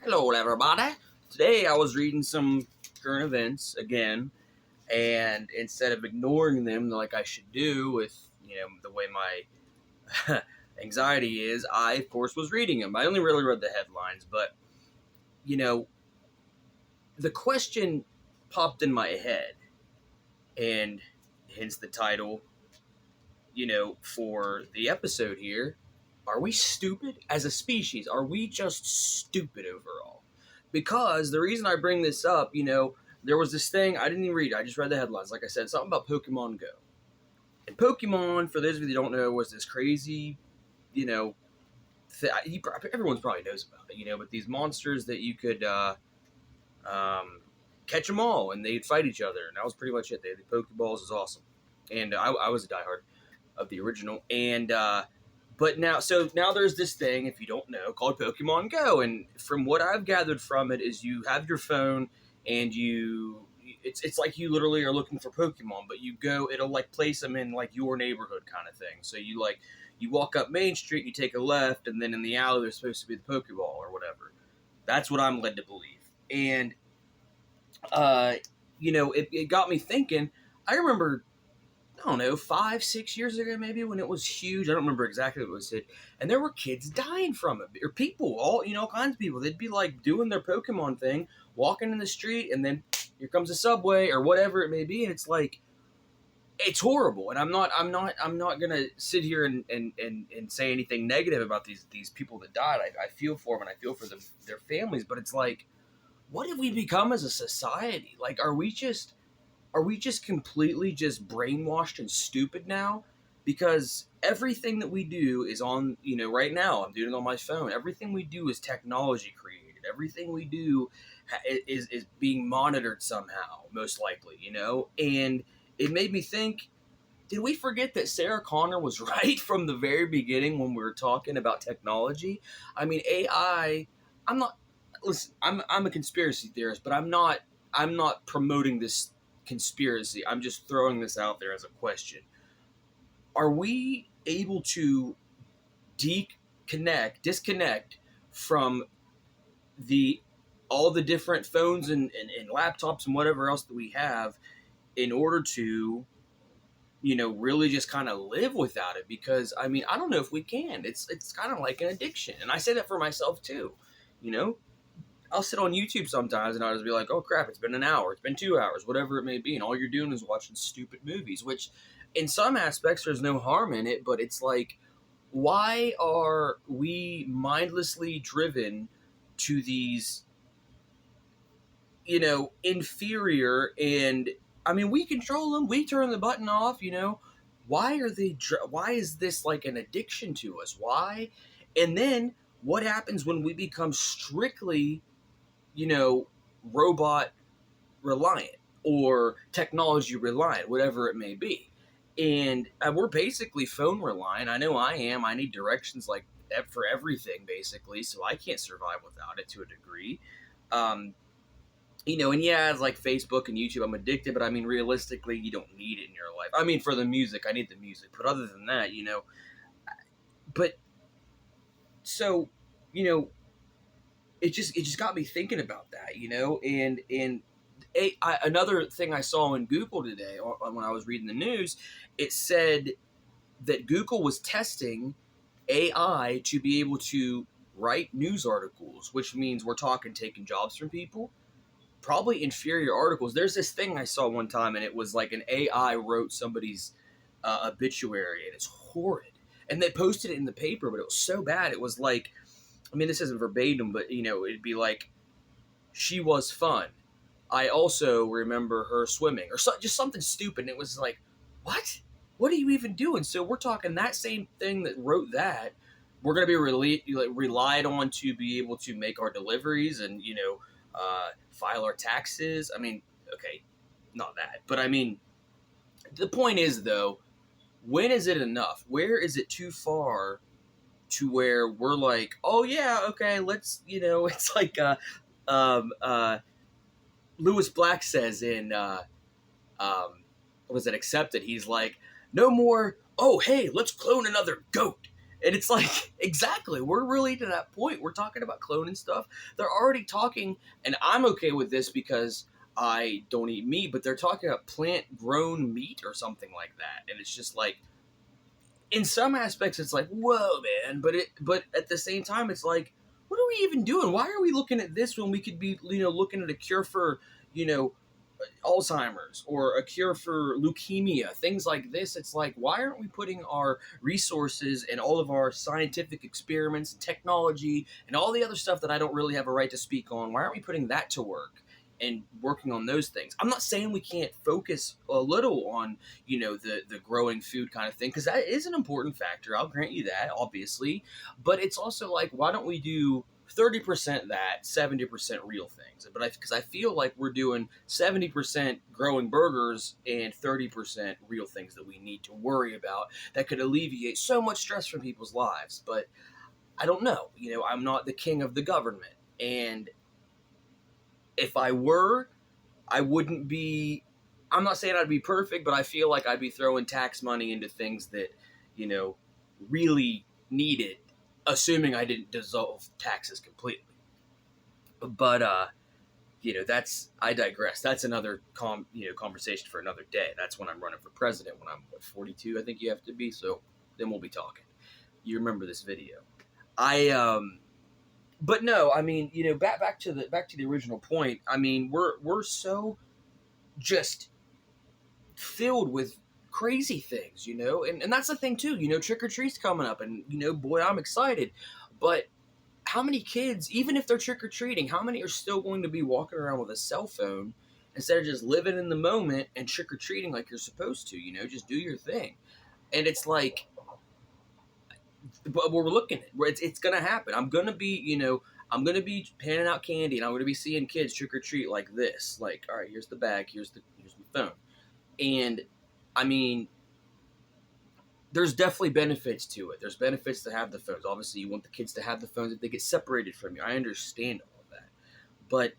Hello, everybody. Today I was reading some current events again, and instead of ignoring them like I should do with, the way my anxiety is, I, of course, was reading them. I only really read the headlines, but, you know, the question popped in my head, and hence the title, for the episode here. Are we stupid as a species? Are we just stupid overall? Because the reason I bring this up, there was this thing, I didn't even read it, I just read the headlines. Like I said, something about Pokemon Go. And Pokemon, for those of you that don't know, was this crazy, you know, everyone's probably knows about it, but these monsters that you could um, catch them all and they'd fight each other. And that was pretty much it. They had the Pokeballs, is awesome. And I was a diehard of the original. And but now there's this thing, if you don't know, called Pokemon Go, and from what I've gathered from it is you have your phone and it's like you literally are looking for Pokemon, but it'll like place them in like your neighborhood kind of thing. So you walk up Main Street, you take a left, and then in the alley there's supposed to be the Pokeball or whatever. That's what I'm led to believe. And it got me thinking. I remember, I don't know, 5, 6 years ago, maybe, when it was huge. I don't remember exactly what it was hit. And there were kids dying from it. Or people, all kinds of people. They'd be like doing their Pokemon thing, walking in the street, and then here comes a subway or whatever it may be, and it's like, it's horrible. And I'm not gonna sit here and say anything negative about these people that died. I feel for them and I feel for their families, but it's like, what have we become as a society? Like, are we just completely just brainwashed and stupid now? Because everything that we do is on, right now I'm doing it on my phone. Everything we do is technology created. Everything we do is being monitored somehow, most likely, and it made me think, did we forget that Sarah Connor was right from the very beginning when we were talking about technology? I mean, AI, I'm not, listen, I'm a conspiracy theorist, but I'm not promoting this conspiracy. I'm just throwing this out there as a question. Are we able to disconnect from the all the different phones and laptops and whatever else that we have in order to, really just kind of live without it? Because I mean, I don't know if we can. It's kind of like an addiction, and I say that for myself too. You know, I'll sit on YouTube sometimes and I'll just be like, oh crap, it's been an hour, it's been 2 hours, whatever it may be, and all you're doing is watching stupid movies, which in some aspects there's no harm in it, but it's like, why are we mindlessly driven to these, inferior, and I mean, we control them, we turn the button off, why is this like an addiction to us? Why? And then what happens when we become strictly, you know, robot reliant or technology reliant, whatever it may be? And we're basically phone reliant. I know I am. I need directions like for everything, basically, so I can't survive without it to a degree. Um, and yeah, it's like Facebook and YouTube, I'm addicted, but I mean, realistically, you don't need it in your life. I mean, for the music, I need the music, but other than that, but so, you know, it just got me thinking about that, and another thing I saw in Google today, or when I was reading the news, it said that Google was testing AI to be able to write news articles, which means we're talking taking jobs from people, probably inferior articles. There's this thing I saw one time, and it was like an AI wrote somebody's obituary, and it's horrid. And they posted it in the paper, but it was so bad. It was like, I mean, this isn't verbatim, but it'd be like, she was fun. I also remember her swimming, or just something stupid. And it was like, what? What are you even doing? So we're talking that same thing that wrote that. We're going to be relied on to be able to make our deliveries and, file our taxes. I mean, okay, not that. But I mean, the point is, though, when is it enough? Where is it too far to where we're like, oh, yeah, okay, let's, it's like um, uh, Lewis Black says in, was it Accepted? He's like, no more, oh, hey, let's clone another goat. And it's like, exactly, we're really to that point. We're talking about cloning stuff. They're already talking, and I'm okay with this because I don't eat meat, but they're talking about plant grown meat or something like that. And it's just like, in some aspects, it's like, whoa, man. But at the same time, it's like, what are we even doing? Why are we looking at this when we could be, looking at a cure for, you know, Alzheimer's or a cure for leukemia, things like this? It's like, why aren't we putting our resources and all of our scientific experiments and technology and all the other stuff that I don't really have a right to speak on? Why aren't we putting that to work and working on those things? I'm not saying we can't focus a little on, the growing food kind of thing, because that is an important factor. I'll grant you that, obviously. But it's also like, why don't we do 30% that, 70% real things? But because I feel like we're doing 70% growing burgers and 30% real things that we need to worry about that could alleviate so much stress from people's lives. But I don't know. I'm not the king of the government. And if I were, I wouldn't be. I'm not saying I'd be perfect, but I feel like I'd be throwing tax money into things that, really need it, assuming I didn't dissolve taxes completely. But I digress. That's another conversation for another day. That's when I'm running for president. When I'm 42, I think you have to be. So then we'll be talking. You remember this video? But no, I mean, back to the original point. I mean, we're so just filled with crazy things, and that's the thing too. Trick or treat's coming up, and boy, I'm excited. But how many kids, even if they're trick or treating, how many are still going to be walking around with a cell phone instead of just living in the moment and trick or treating like you're supposed to? Just do your thing. And it's like, but we're looking at it's gonna happen. I'm gonna be handing out candy, and I'm gonna be seeing kids trick or treat like this. Like, all right, here's the bag, here's the phone. And I mean, there's definitely benefits to it. There's benefits to have the phones. Obviously, you want the kids to have the phones if they get separated from you. I understand all of that. But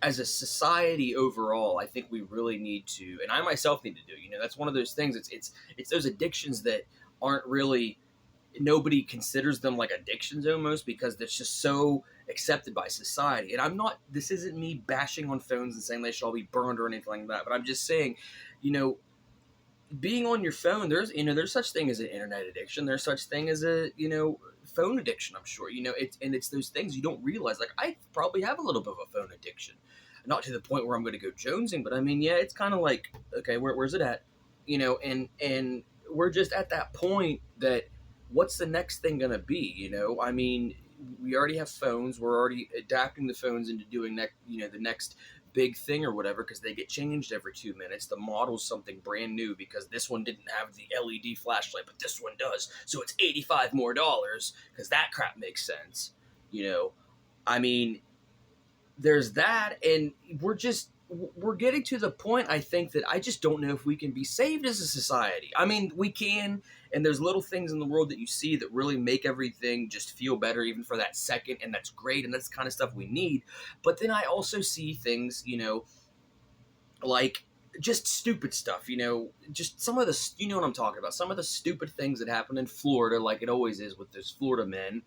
as a society overall, I think we really need to, and I myself need to do. That's one of those things. It's those addictions that aren't really, nobody considers them like addictions almost, because they're just so accepted by society. And this isn't me bashing on phones and saying they should all be burned or anything like that, but I'm just saying, being on your phone, there's such thing as an internet addiction. There's such thing as a, phone addiction, I'm sure. It's those things you don't realize. Like, I probably have a little bit of a phone addiction. Not to the point where I'm going to go jonesing, but I mean, yeah, it's kind of like, okay, where's it at? And we're just at that point that, what's the next thing going to be? I mean, we already have phones. We're already adapting the phones into doing the next big thing or whatever, because they get changed every 2 minutes. The model's something brand new because this one didn't have the LED flashlight, but this one does, so it's $85 more because that crap makes sense. I mean, there's that, and we're getting to the point, I think, that I just don't know if we can be saved as a society. I mean, we can, and there's little things in the world that you see that really make everything just feel better, even for that second, and that's great, and that's the kind of stuff we need. But then I also see things, like just stupid stuff, just some of the, what I'm talking about, some of the stupid things that happen in Florida, like it always is with those Florida men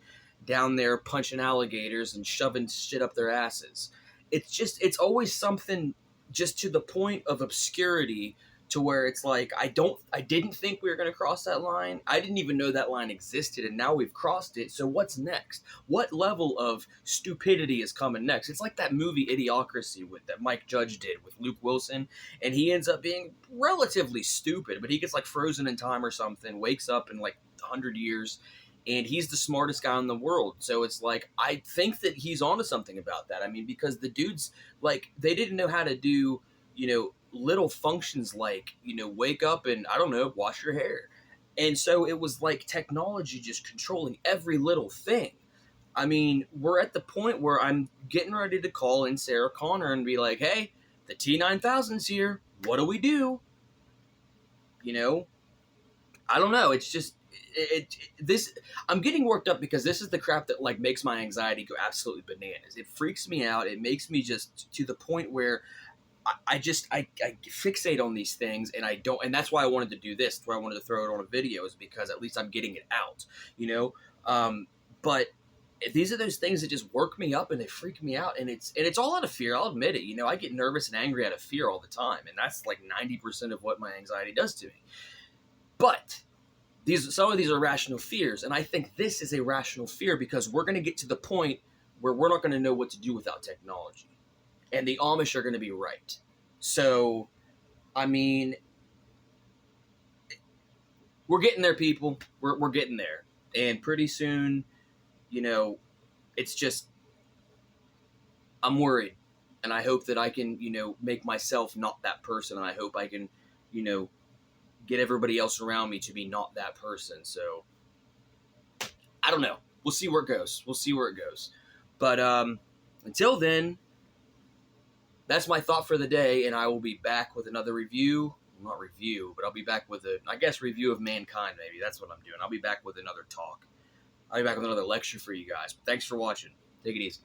down there punching alligators and shoving shit up their asses. It's always something just to the point of obscurity, to where it's like, I didn't think we were going to cross that line. I didn't even know that line existed, and now we've crossed it. So what's next? What level of stupidity is coming next? It's like that movie Idiocracy that Mike Judge did with Luke Wilson, and he ends up being relatively stupid, but he gets like frozen in time or something, wakes up in like 100 years, and he's the smartest guy in the world. So it's like, I think that he's onto something about that. I mean, because the dudes, like, they didn't know how to do, little functions like, wake up and, I don't know, wash your hair. And so it was like technology just controlling every little thing. I mean, we're at the point where I'm getting ready to call in Sarah Connor and be like, hey, the T9000's here. What do we do? I don't know. It's just, this, I'm getting worked up because this is the crap that like makes my anxiety go absolutely bananas. It freaks me out. It makes me just to the point where I fixate on these things, and I don't, and that's why I wanted to do this. That's why I wanted to throw it on a video, is because at least I'm getting it out, you know. But these are those things that just work me up and they freak me out, and it's all out of fear. I'll admit it. You know, I get nervous and angry out of fear all the time, and that's like 90% of what my anxiety does to me. But some of these are rational fears, and I think this is a rational fear because we're going to get to the point where we're not going to know what to do without technology. And the Amish are going to be right. So, I mean, we're getting there, people. We're getting there. And pretty soon, you know, it's just, I'm worried. And I hope that I can, you know, make myself not that person. And I hope I can, you know, get everybody else around me to be not that person. So, I don't know. We'll see where it goes. But until then, that's my thought for the day, and I will be back with another review. Not review, but I'll be back with review of Mankind, maybe. That's what I'm doing. I'll be back with another talk. I'll be back with another lecture for you guys. Thanks for watching. Take it easy.